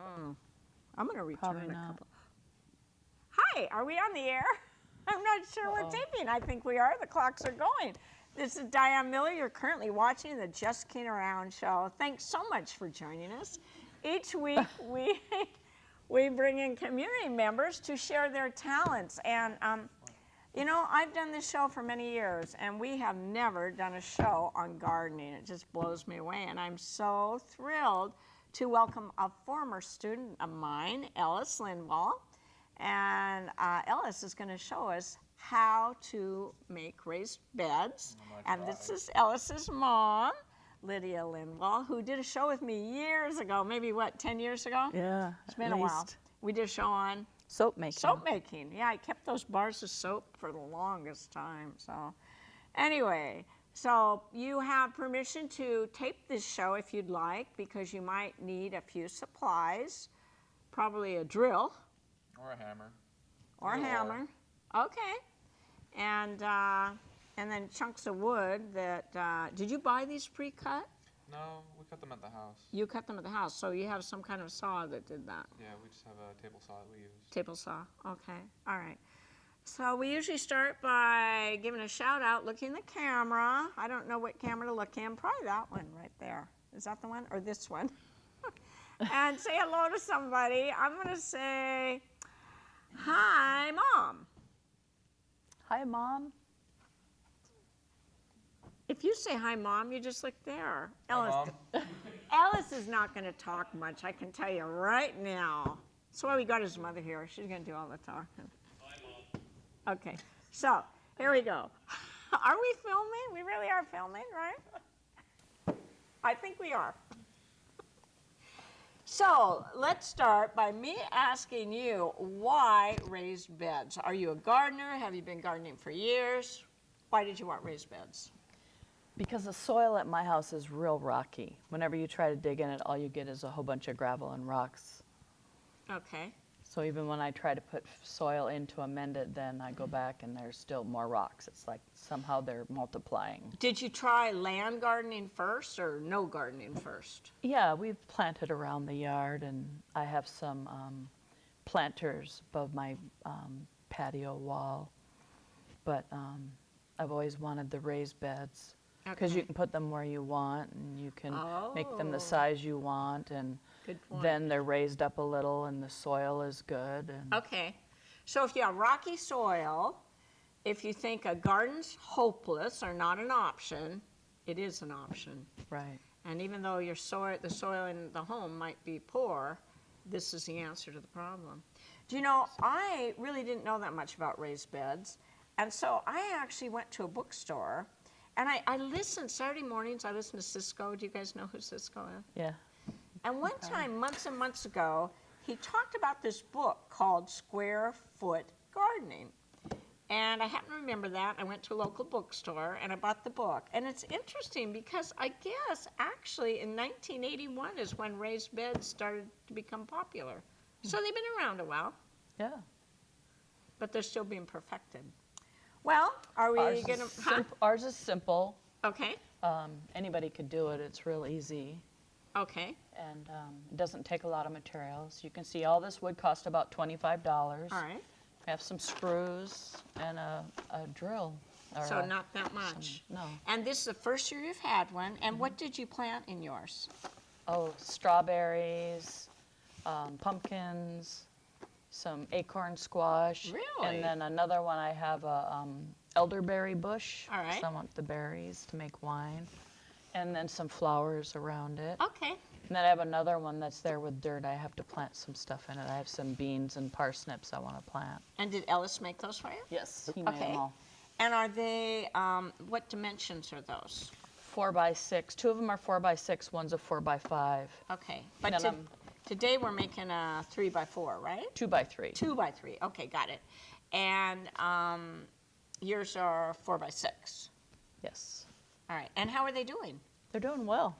I'm going to return Probably a not. couple. Hi, are we on the air? I'm not sure we're taping. I think we are. The clocks are going. This is Diane Miller. You're currently watching the Just Kidding Around show. Thanks so much for joining us. Each week we bring in community members to share their talents. And, you know, I've done this show for many years, and we have never done a show on gardening. It just blows me away. And I'm so thrilled to welcome a former student of mine, Ellis Lindwall. And Ellis is going to show us how to make raised beds. And this is Ellis's mom, Lydia Lindwall, who did a show with me years ago, maybe what, 10 years ago? Yeah, It's been a while. We did a show on soap making. soap making. Yeah, I kept those bars of soap for the longest time. So anyway, so you have permission to tape this show if you'd like, because you might need a few supplies, probably a drill. Or a hammer. Or a hammer. Okay. And then chunks of wood that, did you buy these pre-cut? No, we cut them at the house. You cut them at the house, so you have some kind of saw that did that. Yeah, we just have a table saw that we use. Table saw, okay, all right. So we usually start by giving a shout out, looking at the camera. I don't know what camera to look in, probably that one right there. Is that the one, or this one? And say hello to somebody. I'm gonna say, hi, Mom. Hi, Mom. If you say hi, Mom, you just look there. Hi, Ellis, Mom. Ellis is not going to talk much, I can tell you right now. That's why we got his mother here. She's going to do all the talking. Hi, Mom. Okay, so here we go. Are we filming? We really are filming, right? I think we are. So let's start by me asking you, why raised beds? Are you a gardener? Have you been gardening for years? Why did you want raised beds? Because the soil at my house is real rocky. Whenever you try to dig in it, all you get is a whole bunch of gravel and rocks. Okay. So even when I try to put soil in to amend it, then I go back and there's still more rocks. It's like somehow they're multiplying. Did you try land gardening first or no gardening first? Yeah, we've planted around the yard, and I have some planters above my patio wall. But I've always wanted the raised beds, because you can put them where you want, and you can make them the size you want, and Good point. then they're raised up a little, and the soil is good. And Okay. So if you have rocky soil, if you think a garden's hopeless or not an option, it is an option. right. And even though your soil, the soil in the home might be poor, this is the answer to the problem. Do you know, I really didn't know that much about raised beds. And so I actually went to a bookstore, and I listened, Saturday mornings, I listened to Cisco. Do you guys know who Cisco is? Yeah. And one time, months and months ago, he talked about this book called Square Foot Gardening. And I happen to remember that. I went to a local bookstore and I bought the book. And it's interesting because I guess actually in 1981 is when raised beds started to become popular. So they've been around a while, Yeah. but they're still being perfected. Well, are we Ours, going is to... ours is simple. Okay, Anybody could do it. It's real easy. okay, And it doesn't take a lot of materials. You can see all this would cost about $25. all right. I have some screws and a drill. or So a- not that much. no. And this is the first year you've had one. And what did you plant in yours? Oh, strawberries, pumpkins, some acorn squash. Really? And then another one, I have a elderberry bush. All right. 'cause I want the berries to make wine. And then some flowers around it. Okay. And then I have another one that's there with dirt. I have to plant some stuff in it. I have some beans and parsnips I want to plant. And did Ellis make those for you? Yes, he made Okay. them all. And are they, what dimensions are those? 4x6. Two of them are 4x6. One's a 4x5. Okay. But And then today we're making a 3x4, right? 2x3. 2x3. Okay, got it. And yours are 4x6. Yes. All right. And how are they doing? They're doing well.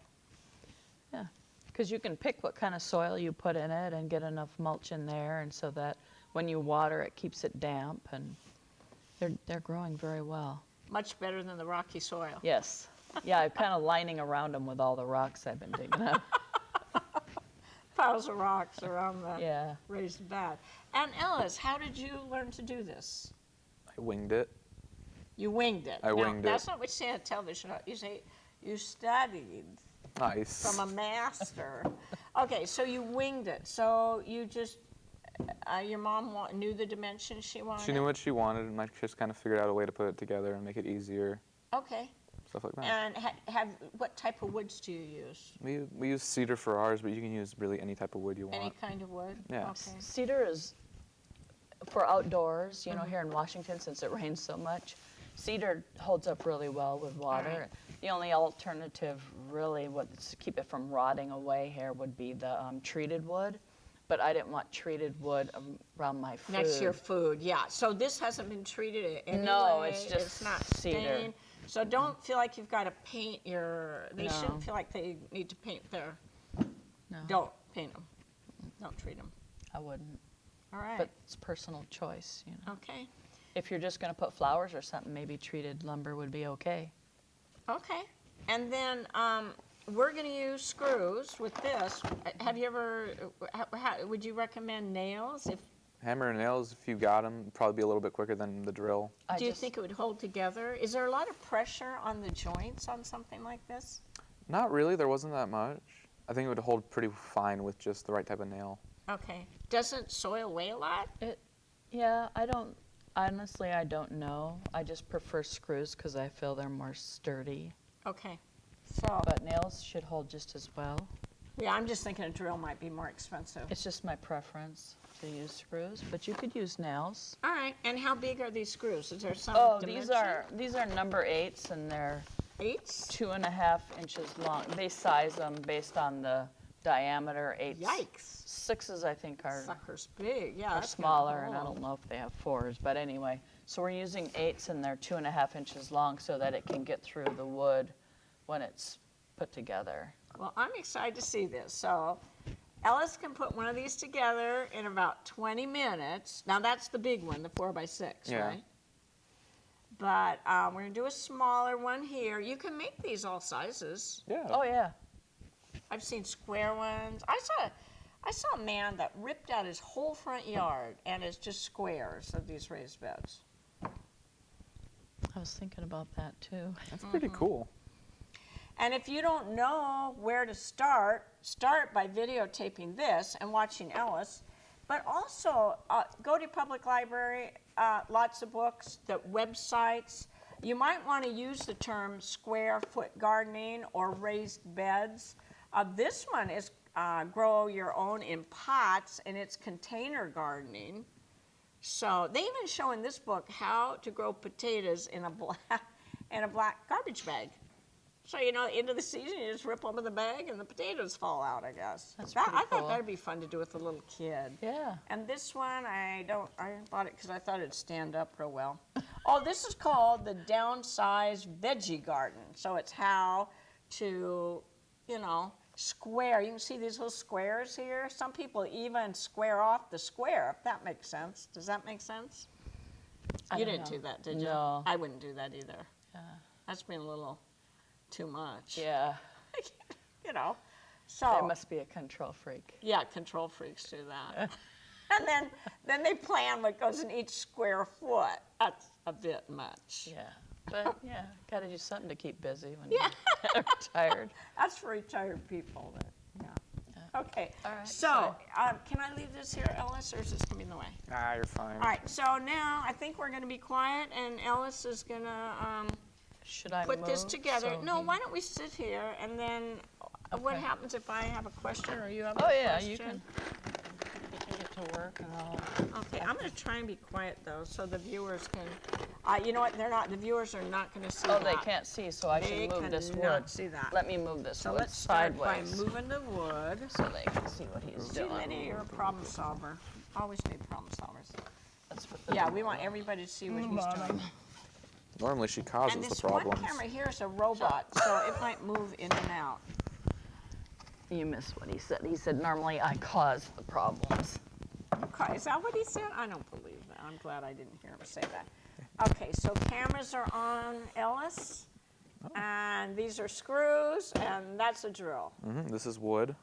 Yeah. Because you can pick what kind of soil you put in it and get enough mulch in there, and so that when you water it keeps it damp, and they're growing very well. Much better than the rocky soil. Yes. Yeah, I'm kind of lining around them with all the rocks I've been digging up. piles of rocks around the Yeah. raised bed. And Ellis, how did you learn to do this? I winged it. You winged it. I winged it. That's not what you say on television. You say you studied Nice. from a master. Okay, so you winged it. So you just, your mom knew the dimensions she wanted? She knew what she wanted, and I just kind of figured out a way to put it together and make it easier. Okay. Stuff like that. And what type of woods do you use? We use cedar for ours, but you can use really any type of wood you want. Any kind of wood? Yeah. Okay. Cedar is for outdoors, you know, here in Washington, since it rains so much. Cedar holds up really well with water. Alright. The only alternative, really, to keep it from rotting away here would be the treated wood. But I didn't want treated wood around my food. Next to your food, yeah. So this hasn't been treated anyway. No, it's just it's not cedar. stained. So don't feel like you've got to paint they No. shouldn't feel like they need to paint their, No, don't paint them. Don't treat them. I wouldn't. All right. But it's personal choice, you know. Okay. If you're just going to put flowers or something, maybe treated lumber would be okay. Okay. And then we're going to use screws with this. Have you ever, would you recommend nails? Hammer and nails, if you got them, would probably be a little bit quicker than the drill. Do you think it would hold together? Is there a lot of pressure on the joints on something like this? Not really. There wasn't that much. I think it would hold pretty fine with just the right type of nail. Okay. Doesn't soil weigh a lot? Yeah, honestly, I don't know. I just prefer screws because I feel they're more sturdy. Okay. So, But nails should hold just as well. yeah, I'm just thinking a drill might be more expensive. It's just my preference to use screws, but you could use nails. All right. And how big are these screws? Is there some Oh, dimension? these are number 8s, and they're 8s? 2.5 inches long. They size them based on the diameter. 8s. Yikes. 6s, I think, are Sucker's big. Yeah, are that's gonna smaller, and I hold. don't know if they have 4s, but anyway. So we're using 8s, and they're 2.5 inches long so that it can get through the wood when it's put together. Well, I'm excited to see this. So Ellis can put one of these together in about 20 minutes. Now that's the big one, the 4x6, Yeah. right? But we're gonna do a smaller one here. You can make these all sizes. Yeah. Oh, yeah. I've seen square ones. I saw a man that ripped out his whole front yard and it's just squares of these raised beds. I was thinking about that, too. That's pretty cool. And if you don't know where to start by videotaping this and watching Ellis. But also, go to your public library, lots of books, the websites. You might want to use the term square foot gardening or raised beds. This one is grow your own in pots, and it's container gardening. So they even show in this book how to grow potatoes in a black garbage bag. So, you know, end of the season, you just rip open the bag and the potatoes fall out, I guess. That's I pretty thought cool. that'd be fun to do with a little kid. Yeah. And this one, I bought it because I thought it'd stand up real well. Oh, this is called the downsized veggie garden. So it's how to, you know, square. You can see these little squares here. Some people even square off the square, if that makes sense. Does that make sense? You don't didn't know. do that, did you? No. I wouldn't do that either. Yeah. That's been a little too much. Yeah. You know, I so must be a control freak. yeah, control freaks do that. And then they plan what goes in each square foot. That's a bit much. Yeah. But, yeah, got to do something to keep busy when Yeah. you're tired. That's for retired people. Yeah. Okay. All right, So, can I leave this here, Ellis, or is this gonna be in the way? Ah, you're fine. All right. So now I think we're gonna be quiet, and Ellis is gonna Should I put this move together. so No, he- why don't we sit here, and then what Okay. happens if I have a question or you have Oh, a yeah, question? you can get to work and I'll. Okay, I'm going to try and be quiet though, so the viewers can. You know what? The viewers are not going to see Oh, that. they can't see, so I They should move this cannot wood. see that. Let me move this So wood let's start by sideways moving the wood. so they can see what he's See, doing. Lydia, you're a problem solver. Always need problem solvers. Let's put the Yeah, we want everybody to see what he's doing. Normally she And causes this the one problems. camera here is a robot, so it might move in and out. You missed what he said. He said, normally I cause the problems. Okay, is that what he said? I don't believe that. I'm glad I didn't hear him say that. Okay, so cameras are on Ellis, and these are screws, and that's a drill. This is wood.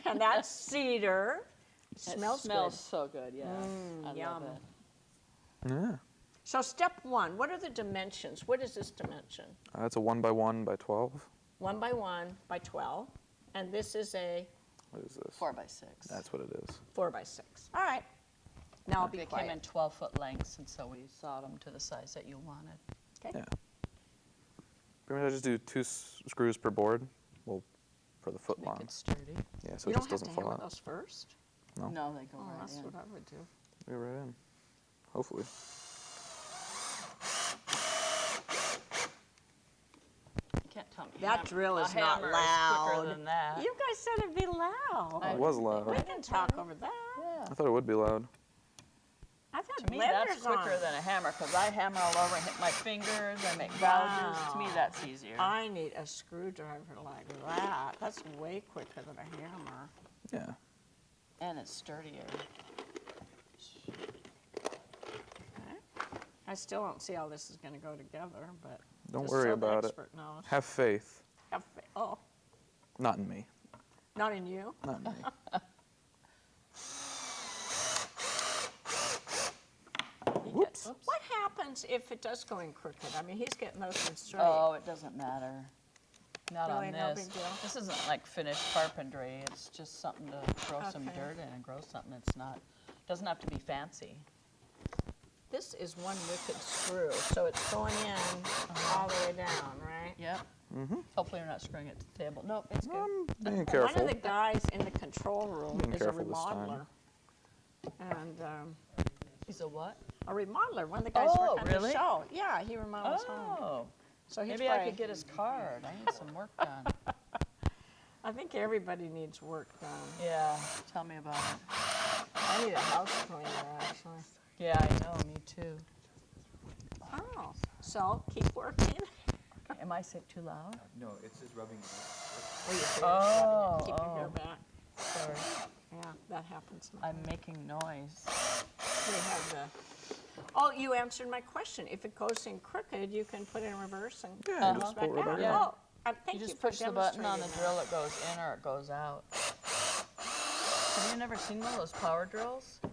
And that's cedar. It Smells smells good. so good, yeah. I yum. love it. Yeah. So step 1, what are the dimensions? What is this dimension? It's a 1 by 1 by 12. 1 by 1 by 12. And this is a What is this? 4 by 6. That's what it is. 4 by 6. All right. Now I'll be They quiet. came in 12-foot lengths, and so we sawed them to the size that you wanted. Okay. Yeah. Pretty much I just do 2 screws per board. Well, for the foot Make long. it sturdy. Yeah, so You it don't just have to doesn't fall hammer out. those first. No. No, they go Oh, right that's in. what I would do. Go right in. Hopefully. You can't tell me. That drill is not hammer loud. Is quicker than that. You guys said it'd be loud. It was loud. We can talk over that. Yeah. I thought it would be loud. I've had To me, that's blenders quicker on. than a hammer, because I hammer all over and hit my fingers, I make gouges. To me, Wow. that's easier. I need a screwdriver like that. That's way quicker than a hammer. Yeah. And it's sturdier. Okay. I still don't see how this is going to go together, but Don't just worry so the about it. expert knows. Have faith. Oh, Not in me. not in you. Not in me. Whoops. Oops. What happens if it does go in crooked? I mean, he's getting those in straight. Oh, it doesn't matter. Not Really, on no this. big deal? This isn't like finished carpentry. It's just something to throw some Okay. dirt in and grow something. It's not, doesn't have to be fancy. This is one wicked screw, so it's going in all the way down, right? Yep. Mm-hmm. Hopefully you're not screwing it to the table. Nope, it's good. I'm being One careful. of the guys in the control room Being is a careful this time. remodeler. And He's a what? a remodeler, one of the guys Oh, work on really? the show. Yeah, he remodels homes. Oh, So he's maybe I probably, could get his card. I need some work done. I think everybody needs work done. Yeah, tell me about it. I need a house cleaner, actually. Yeah, I know, me too. Oh, so keep working. Am I sick too loud? No, it's just rubbing it. Oh, your hair's Oh, rubbing it. Keep your hair oh. back. Sorry. Yeah, that happens. I'm making noise. We have the. Oh, you answered my question. If it goes in crooked, you can put it in reverse and Yeah, it goes just back pull it right out. back Oh, thank You you just for push the button on the demonstrating drill, it goes in or it goes out. Have you never seen one of those power drills? that.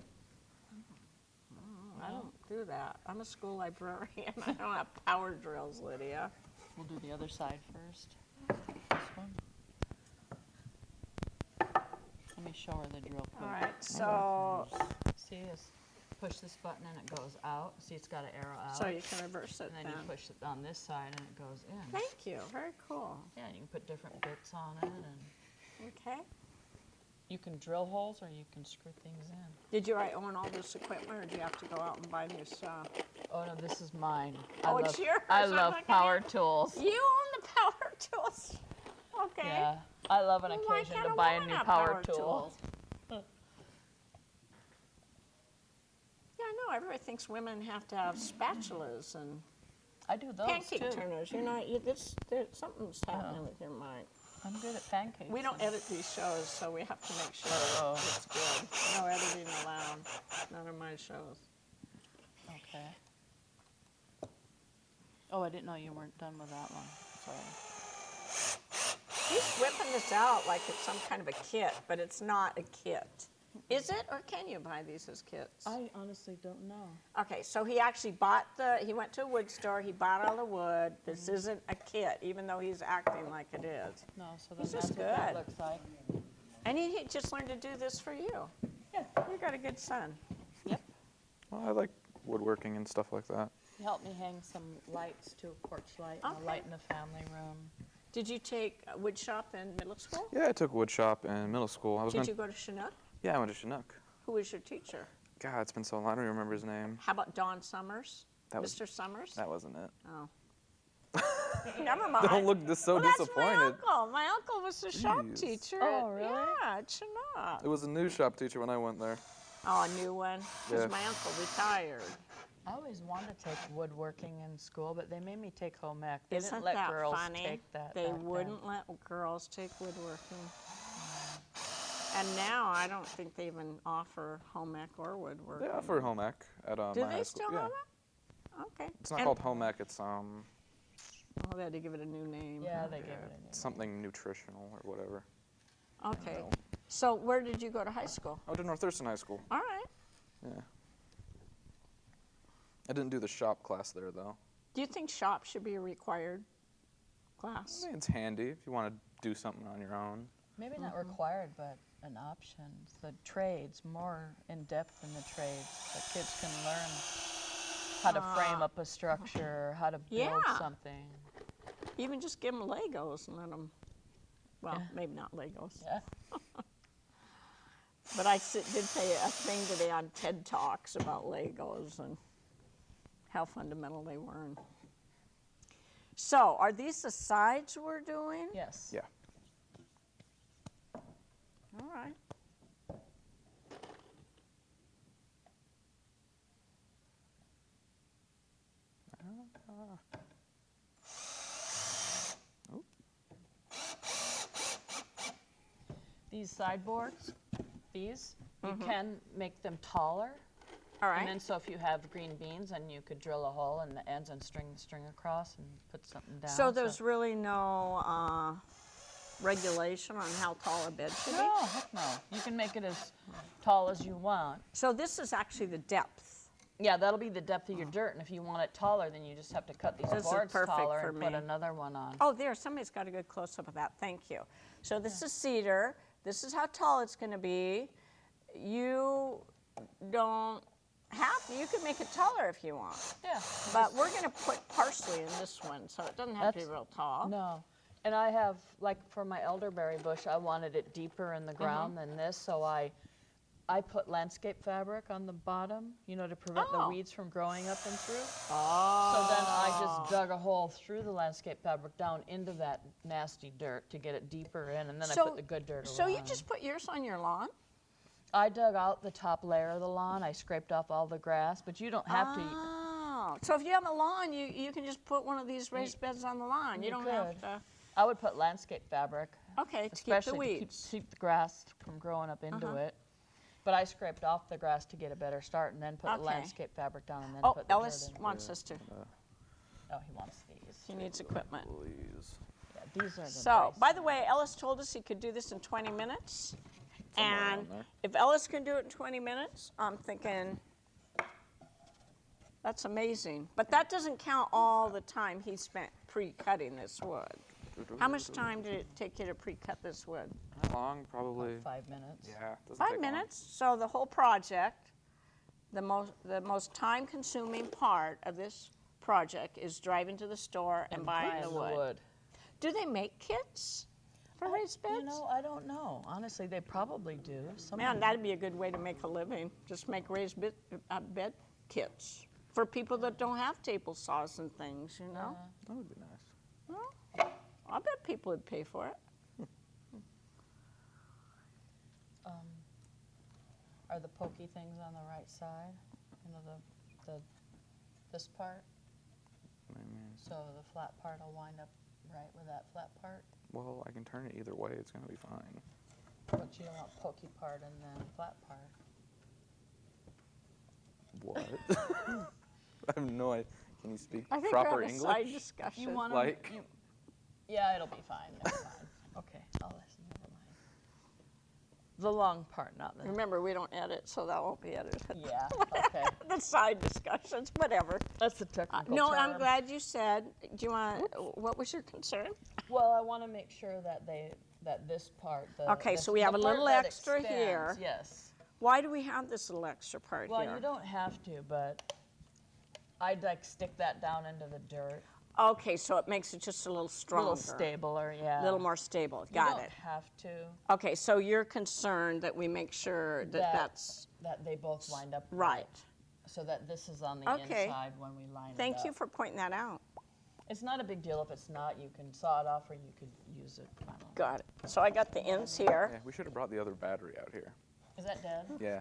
I don't do that. I'm a school librarian. I don't have power drills, Lydia. We'll do the other side first. This one. Let me show her the drill quick. All right, so See, push this button and it goes out. See, it's got an arrow out. so you can reverse it And then then. you push it on this side and it goes in. Thank you. Very cool. Yeah, and you can put different bits on it, and Okay. you can drill holes or you can screw things in. Did you own all this equipment, or do you have to go out and buy new stuff? Oh no, this is mine. Oh, it's yours. I I'm love looking power at- tools. You own the power tools. Okay. Yeah, I love an Well, why occasion can't to a buy a woman new have power tool. Yeah, I know. Everybody thinks women have to have spatulas and I do those pancake too. turners. You know, something's happening with your mind. I'm good at pancakes. We don't edit these shows, so we have to make sure Oh. it's good. No editing allowed. None of my shows. Okay. Oh, I didn't know you weren't done with that one. Sorry. He's whipping this out like it's some kind of a kit, but it's not a kit. Is it, or can you buy these as kits? I honestly don't know. Okay, so he actually he went to a wood store, he bought all the wood. This isn't a kit, even though he's acting like it is. No, so then This that's is what that good. looks like. And he just learned to do this for you. Yeah. You got a good son. Yep. Well, I like woodworking and stuff like that. He helped me hang some lights too, porch light, and Okay. a light in the family room. Did you take wood shop in middle school? Yeah, I took wood shop in middle school. Did you go to Chinook? Yeah, I went to Chinook. Who was your teacher? God, it's been so long. I don't even remember his name. How about Don Summers? That was- Mr. Summers? That wasn't it. Oh. Never mind. Don't look so well, that's disappointed. my uncle. My uncle was the shop Jeez. teacher. Oh, really? Yeah, at Chinook. It was a new shop teacher when I went there. Oh, a new one? Because Yeah. my uncle retired. I always wanted to take woodworking in school, but they made me take home ec. They Isn't didn't let that girls funny? take that. They back then. wouldn't let girls take woodworking. And now I don't think they even offer home ec or woodworking. They offer home ec at Do my they high still school. Yeah. have it? Okay. It's not And- called home ec. It's Oh, they had to give it a new name. Yeah, huh? they gave it a name. something nutritional or whatever. Okay. So where did you go to high school? I went to North Thurston High School. All right. Yeah. I didn't do the shop class there, though. Do you think shop should be a required I class? think it's handy if you want to do something on your own. Maybe not required, but an option. The trades, more in depth in the trades, that kids can learn how to frame up a structure, how to build Yeah. something. Even just give them Legos and let them, well, Yeah. maybe not Legos. Yeah. But I did say a thing today on TED Talks about Legos and how fundamental they were. So, are these the sides we're doing? Yes. Yeah. All right. These sideboards, these, you can make them taller. All right. And then so if you have green beans, then you could drill a hole in the ends and string the string across and put something down. So there's really no regulation on how tall a bed should be? No, heck no. You can make it as tall as you want. So this is actually the depth. Yeah, that'll be the depth of your dirt, and if you want it taller, then you just have to cut these This is boards perfect taller for and put me. another one on. Oh, there, somebody's got a good close-up of that. Thank you. So this is cedar. This is how tall it's going to be. You don't have to. You can make it taller if you want. Yeah. But we're going to put parsley in this one, so it doesn't have to be real tall. No. And I have, like for my elderberry bush, I wanted it deeper in the ground than this, so I put landscape fabric on the bottom, you know, to prevent the weeds from growing up and through. Oh. So then I just dug a hole through the landscape fabric down into that nasty dirt to get it deeper in, and then I put the good dirt around. So you just put yours on your lawn? I dug out the top layer of the lawn. I scraped off all the grass, but you don't have to. Oh. So if you have a lawn, you can just put one of these raised beds on the lawn. You don't have could. to. I would put landscape fabric. Okay, to keep the Especially weeds. to keep the grass from growing up into it. But I scraped off the grass to get a better start and then put the Okay. landscape fabric down and then Oh, put the Ellis dirt in. wants us to. Oh, he wants these. He needs equipment. Please. Yeah, these are the So, nice by the way, Ellis told us he could do this in 20 minutes. Somewhere And around there. if Ellis can do it in 20 minutes, I'm thinking that's amazing. But that doesn't count all the time he spent pre-cutting this wood. How much time did it take you to pre-cut this wood? How long? Probably. 5 minutes. Yeah. Doesn't 5 take long. minutes. So the whole project, the most time-consuming part of this project is driving to the store and buying the wood. Do they make kits for raised beds? You know, I don't know. Honestly, they probably do. Some Man, that'd be a good way to make a living. Just make raised bed kits for people that don't have table saws and things, you know? That would be nice. Well, I bet people would pay for it. Are the pokey things on the right side? You know, this part? I mean, So the flat part will wind up right with that flat part? well, I can turn it either way. It's gonna be fine. But you don't want pokey part and then flat part. What? I have no idea. Can you speak I think proper we're having a side English? discussion. You want Like- Yeah, it'll be fine. Never mind. Okay, I'll listen. Never mind. The long part, not the. Remember, we don't edit, so that won't be edited. Yeah. Okay. The side discussions, whatever. That's the technical No, term. I'm glad you said. Do you want? What was your concern? Well, I want to make sure that this part. Okay, the- so we the have a part little that extra expands, here. Yes. Why do we have this little extra part Well, here? you don't have to, but I'd like stick that down into the dirt. Okay, so it makes it just a little A stronger. little stabler, yeah. A little more stable. You Got don't it. have to. Okay, so you're concerned that we make sure that that's That they both wind up right. so that this is on the Okay. inside when we line it up. Thank you for pointing that out. It's not a big deal if it's not. You can saw it off or you could use it. I don't know. Got it. So I got the ends here. Yeah, we should have brought the other battery out here. Is that dead? Yeah.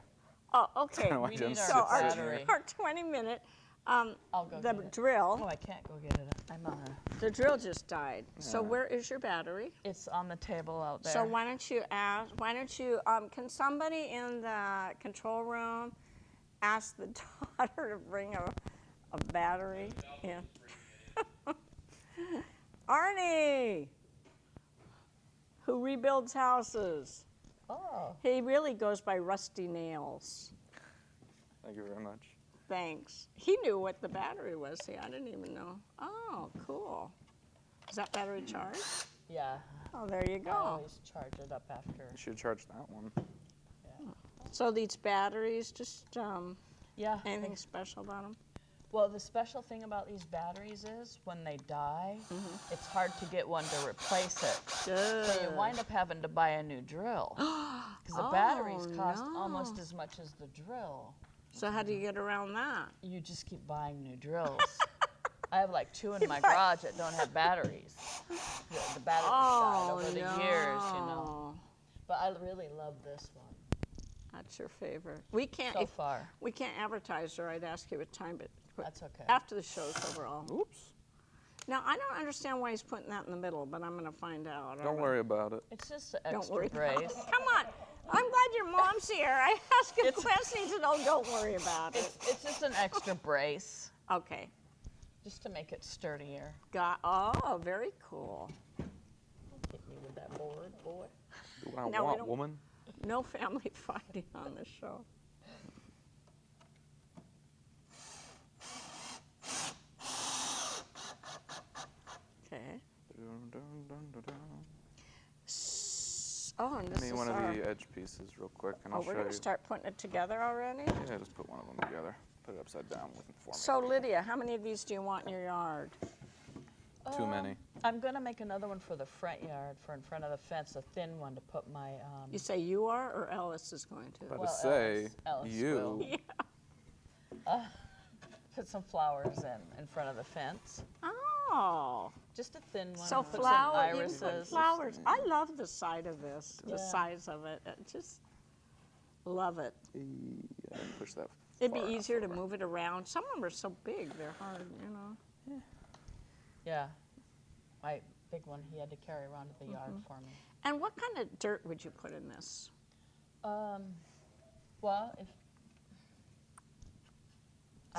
Oh, okay. Kinda why We Jen need our sits So our, in battery. here. our 20-minute, I'll go the get it. drill, Oh, I can't go get it. I'm on a. the drill just died. So Yeah. where is your battery? It's on the table out there. So why don't you, can somebody in the control room ask the daughter to bring a battery in? Arnie, who rebuilds houses. Oh. He really goes by Rusty Nails. Thank you very much. Thanks. He knew what the battery was. See, I didn't even know. Oh, cool. Is that battery charged? Yeah. Oh, there you I go. always charge it up after. You should charge that one. Yeah. So these batteries, just Yeah. anything special about them? Well, the special thing about these batteries is when they die, it's hard to get one to replace it. So you wind up having to buy a new drill. Because the batteries cost almost as much as the drill. So how do you get around that? You just keep buying new drills. I have like 2 in my garage that don't have batteries. The batteries died over the years, you know. But I really love this one. That's your favorite. We can't. So far. We can't advertise, or I'd ask you with time, but That's okay. after the show's over, all. Oops. Now I don't understand why he's putting that in the middle, but I'm going to find out. Don't worry about it. It's just an Don't extra worry. brace. Come on. I'm glad your mom's here. I asked a question. He said, "Oh, don't worry about it." It's just an extra brace, Okay. just to make it sturdier. Oh, very cool. Hit me with that board, boy. Do what I No, we want, don't- woman. No family fighting on this show. Okay. Dun, dun, dun, dun, dun. Oh, and Give this me is one of our. the edge pieces real quick, and Oh, I'll we're show going you. to start putting it together already? Yeah, just put one of them together. Put it upside down for me. So, Lydia, how many of these do you want in your yard? Too many. I'm gonna make another one for the front yard, for in front of the fence, a thin one to put my. You say you are, or Ellis is going to? About Well, to say, Ellis you. will. Put some flowers in front of the fence. Oh, Just a thin one. so put some flower, you irises. put flowers. I love the side of this, the Yeah. size of it. Just love it. I didn't push that. It'd be far enough easier to over. move it around. Some of them are so big, they're hard, you know. Yeah. My big one he had to carry around to the yard for me. And what kind of dirt would you put in this? Well, if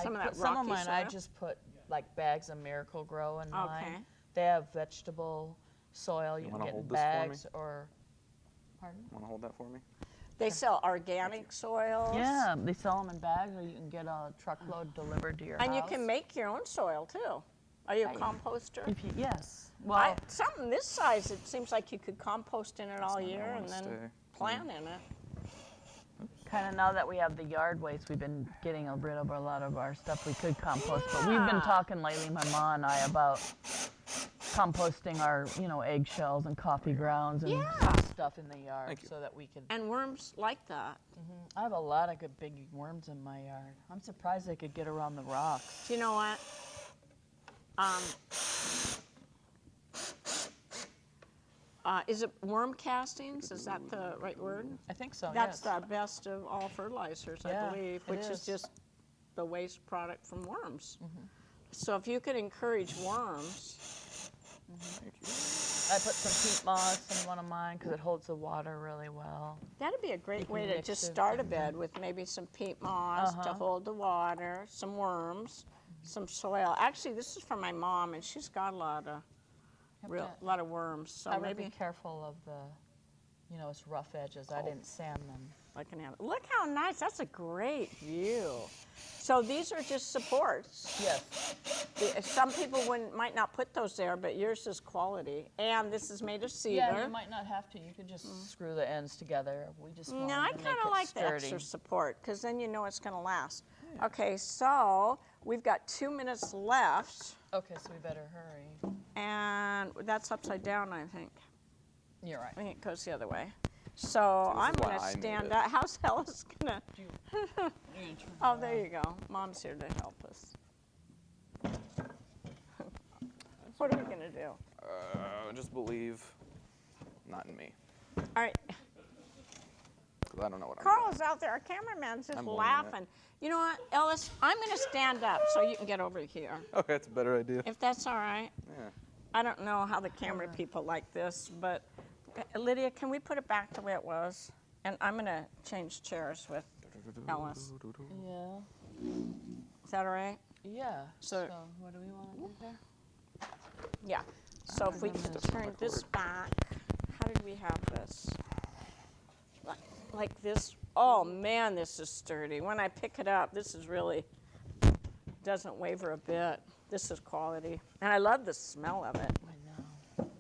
Some of that some of rocky mine, I soil? just put like bags of Miracle Grow in Okay. mine. They have vegetable soil. You can wanna get in hold this for me? bags or. Pardon? Want to hold that for me? They sell organic soils. Yeah, they sell them in bags, or you can get a truckload delivered to your And house. you can make your own soil too. Are you a composter? If you, yes. Well, Something this size, it seems like you could compost in it all not where I year wanna and then stay. plant in it. kind of now that we have the yard waste, we've been getting rid of a lot of our stuff we could compost. But we've been talking lately, my mom and I, about composting our, eggshells and coffee grounds and stuff in the yard, Thank you. so that we could. And worms like that. I have a lot of good big worms in my yard. I'm surprised they could get around the rocks. Do you know what? Is it worm castings? Is that the right word? I think so. That's yes. the best of all fertilizers, I Yeah, believe, it which is is. just the waste product from worms. Mm-hmm. So if you could encourage worms, Thank you. I put some peat moss in one of mine because it holds the water really well. that'd be a great can way to mix just it. start a bed with maybe some peat moss to Uh-huh. hold the water, some worms, some soil. Actually, this is from my mom, and she's got a lot of lot of worms. So I would maybe be careful of the, its rough edges. I didn't sand them. I can have it. Look how nice. That's a great view. So these are just supports. Yes. Some people might not put those there, but yours is quality. And this is made of cedar. Yeah, you might not have to. You could just screw the ends together. We just wanted No, I to make kind it of like the sturdy. extra support because then you know it's going to last. Okay, so we've got 2 minutes left, Okay, so we better hurry. and that's upside down, I think. You're right. I think it goes the other way. So I'm is why going to I made stand it. up. How's Ellis going to? You're gonna turn Oh, it there on. you go. Mom's here to help us. What are we going to do? Just believe, not in me, All right. because I don't know what I'm Carl's out there. Our cameraman's just I'm winging it. laughing. You know what, Ellis? I'm going to stand up so you can get over here, doing. Okay, it's a better idea. if that's all right. Yeah. I don't know how the camera people like this, but Lydia, can we put it back the way it was? And I'm going to change chairs with Ellis. Yeah. Is that all right? Yeah. So- So what do we want to do there? Yeah. So if we turn this back, how did we have this? like this. Oh man, this is sturdy. When I pick it up, this is really, doesn't waver a bit. This is quality. And I love the smell of it. I know.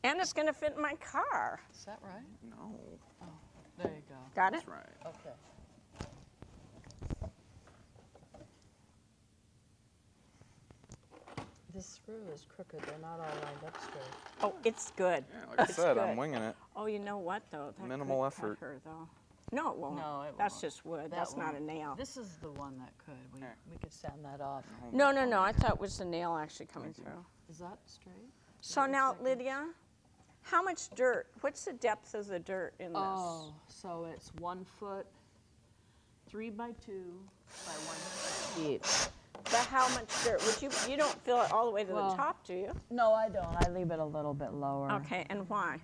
And it's gonna fit in my car. Is that right? No. Oh, there you go. Got it? That's right. Okay. This screw is crooked. They're not all lined up straight. Oh, it's good. Yeah, like I It's said, good. I'm winging it. Oh, you know what though? That Minimal could effort. cut her, though. No, it won't. No, it That's won't. just wood. That That's not a one- nail. This is the one that could. Here. We could sand that off. No, no, no. I thought it was the nail actually coming through. Is that straight? So now, Lydia, how much dirt? What's the depth of the dirt in this? Oh, so it's 1 foot, 3 by 2 by 1 foot deep. But how much dirt? You don't fill it all the way to the Well- top, do you? No, I don't. I leave it a little bit lower. Okay, and why?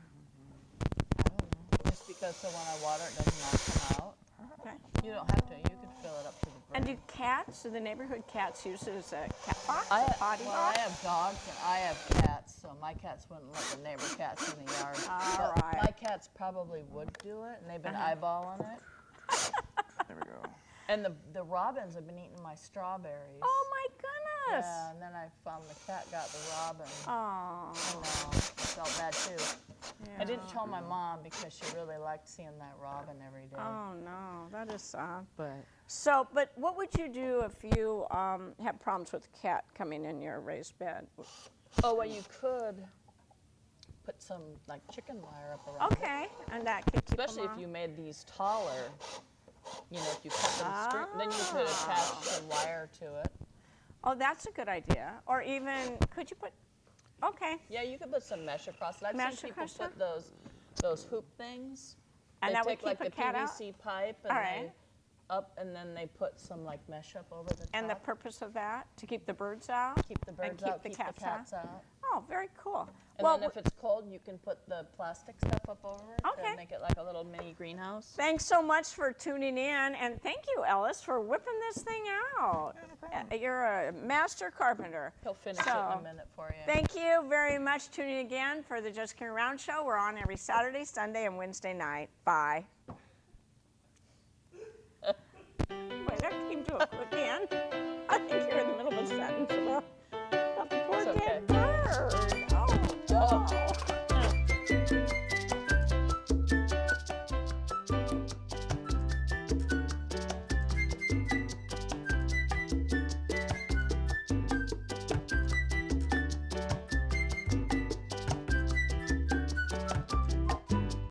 I don't know. Just because so when I water it doesn't all come out. Okay. You don't have to. You can fill it up to the brim. And do the neighborhood cats use it as a cat box, I, a potty well, box? I have dogs and I have cats, so my cats wouldn't let the neighbor cats in the yard. All But right. my cats probably would do it, and they've been eyeballing it. There we go. And the robins have been eating my strawberries. Oh my goodness! Yeah, and then I found the cat got the robin. Oh. I know. I felt bad too. I didn't tell my mom because she really liked seeing that robin every day. Oh no, that is sad. But So, but what would you do if you had problems with a cat coming in your raised bed? oh, well, you could put some like chicken wire up around it. Okay, and that could keep Especially them if off. you made these taller. You know, if you cut them straight, then you could attach the wire to it. Oh, that's a good idea. Or even, could you put? Okay, Yeah, you could put some mesh across it. I've Mesh seen people across it? put those hoop things. and they that would take keep like a cat the out. PVC pipe and All they right. up, and then they put some like mesh up over the top. And the purpose of that to keep the birds out. keep the birds keep out, the keep cats the cats out. Oh, very cool. And well, then if it's cold, you can put the plastic stuff up over it Okay. to make it like a little mini greenhouse. thanks so much for tuning in, and thank you, Ellis, for whipping this thing out. Yeah, no problem. You're a master carpenter. He'll finish it in So, a minute for you. Thank you very much. Tuning in again for the Just Kidding Around show. We're on every Saturday, Sunday, and Wednesday night. Bye. Wait, that came to a quick end. I think you're in the middle of a sentence.